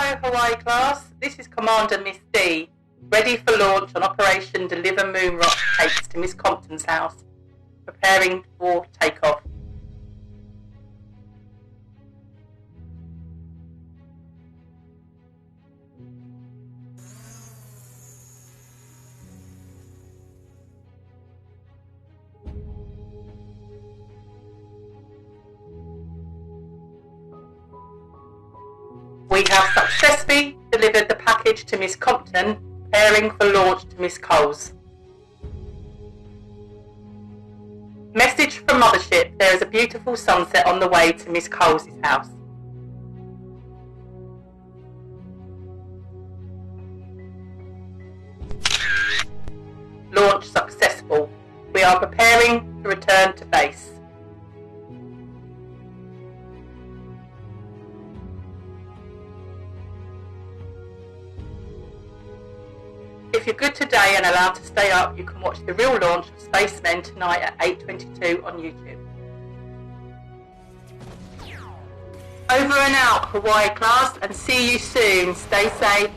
Hello Hawaii class, this is Commander Miss Dee, ready for launch on Operation Deliver Moon Rock Cakes to Miss Compton's house, preparing for takeoff. We have successfully delivered the package to Miss Compton, preparing for launch to Miss Coles. Message from Mothership, there is a beautiful sunset on the way to Miss Coles' house. Launch successful. We are preparing to return to base. If you're good today and allowed to stay up, you can watch the real launch of Spacemen tonight at 8:22 on YouTube. Over and out, Hawaii class, and see you soon. Stay safe.